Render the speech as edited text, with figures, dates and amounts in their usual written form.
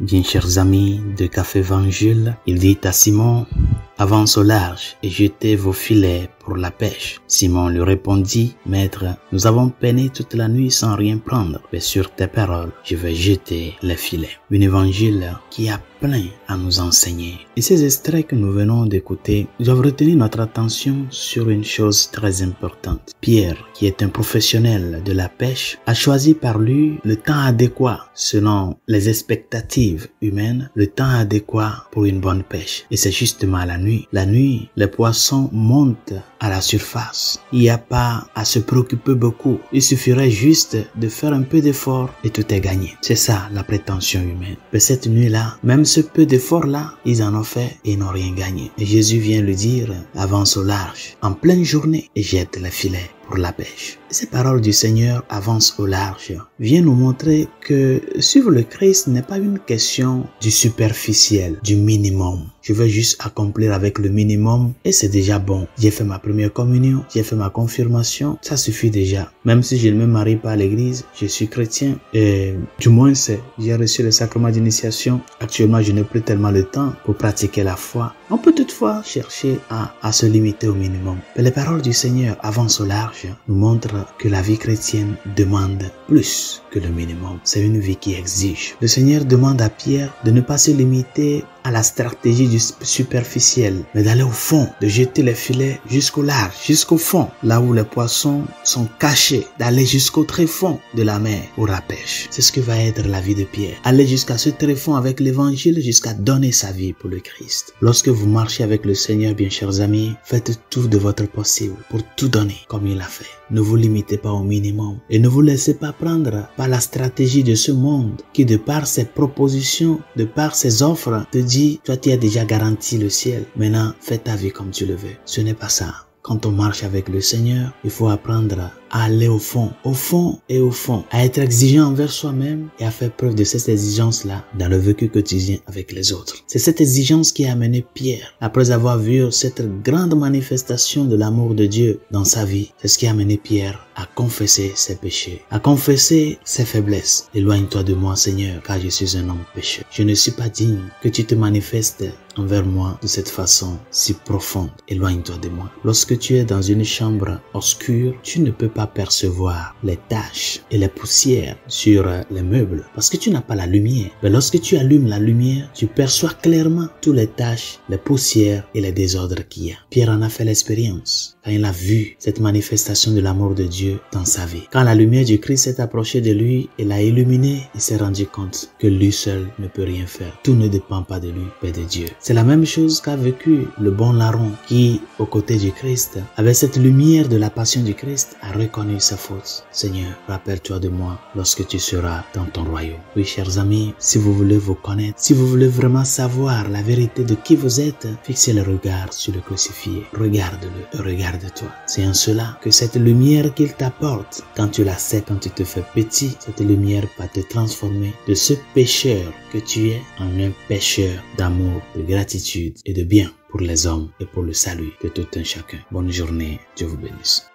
bien chers amis de Café Évangile, il dit à Simon, avance au large et jetez vos filets pour la pêche. Simon lui répondit, Maître, nous avons peiné toute la nuit sans rien prendre, mais sur tes paroles, je vais jeter les filets. Un évangile qui a plein à nous enseigner. Et ces extraits que nous venons d'écouter doivent retenir notre attention sur une chose très importante. Pierre, qui est un professionnel de la pêche, a choisi par lui le temps adéquat selon les expectatives humaines, le temps adéquat pour une bonne pêche. Et c'est justement la nuit. La nuit, les poissons montent à la surface. Il n'y a pas à se préoccuper beaucoup. Il suffirait juste de faire un peu d'effort et tout est gagné. C'est ça la prétention humaine. Mais cette nuit-là, même ce peu d'effort-là, ils en ont fait et n'ont rien gagné. Et Jésus vient lui dire, avance au large, en pleine journée et jette les filets pour la pêche. Ces paroles du Seigneur avance au large viennent nous montrer que suivre le Christ n'est pas une question du superficiel, du minimum. Je veux juste accomplir avec le minimum et c'est déjà bon. J'ai fait ma première communion, j'ai fait ma confirmation, ça suffit déjà. Même si je ne me marie pas à l'église, je suis chrétien et du moins j'ai reçu le sacrement d'initiation. Actuellement, je n'ai plus tellement le temps pour pratiquer la foi. On peut toutefois chercher à se limiter au minimum. Mais les paroles du Seigneur avancent au large nous montrent que la vie chrétienne demande plus que le minimum. C'est une vie qui exige. Le Seigneur demande à Pierre de ne pas se limiter à la stratégie du superficiel, mais d'aller au fond, de jeter les filets jusqu'au large, jusqu'au fond, là où les poissons sont cachés, d'aller jusqu'au tréfonds de la mer pour la pêche. C'est ce que va être la vie de Pierre. Aller jusqu'à ce tréfonds avec l'évangile, jusqu'à donner sa vie pour le Christ. Lorsque vous marchez avec le Seigneur, bien chers amis, faites tout de votre possible pour tout donner comme il a fait. Ne vous limitez pas au minimum et ne vous laissez pas prendre par la stratégie de ce monde qui, de par ses propositions, de par ses offres, te dit, toi tu as déjà garanti le ciel, maintenant fais ta vie comme tu le veux. Ce n'est pas ça. Quand on marche avec le Seigneur, il faut apprendre à aller au fond et au fond, à être exigeant envers soi-même et à faire preuve de cette exigence-là dans le vécu quotidien avec les autres. C'est cette exigence qui a amené Pierre, après avoir vu cette grande manifestation de l'amour de Dieu dans sa vie, c'est ce qui a amené Pierre à confesser ses péchés, à confesser ses faiblesses. Éloigne-toi de moi, Seigneur, car je suis un homme pécheur. Je ne suis pas digne que tu te manifestes envers moi de cette façon si profonde. Éloigne-toi de moi. Lorsque tu es dans une chambre obscure, tu ne peux pas percevoir les taches et les poussières sur les meubles parce que tu n'as pas la lumière. Mais lorsque tu allumes la lumière, tu perçois clairement toutes les taches, les poussières et les désordres qu'il y a. Pierre en a fait l'expérience quand il a vu cette manifestation de l'amour de Dieu dans sa vie. Quand la lumière du Christ s'est approchée de lui et l'a illuminé, il s'est rendu compte que lui seul ne peut rien faire. Tout ne dépend pas de lui, mais de Dieu. C'est la même chose qu'a vécu le bon larron qui, aux côtés du Christ, avec cette lumière de la passion du Christ, a reconnu sa faute. Seigneur, rappelle-toi de moi lorsque tu seras dans ton royaume. Oui, chers amis, si vous voulez vous connaître, si vous voulez vraiment savoir la vérité de qui vous êtes, fixez le regard sur le crucifié. Regarde-le et regarde-toi. C'est en cela que cette lumière qu'il t'apporte, quand tu la sais, quand tu te fais petit, cette lumière va te transformer de ce pécheur que tu es en un pécheur d'amour, de gratitude et de bien pour les hommes et pour le salut de tout un chacun. Bonne journée, Dieu vous bénisse.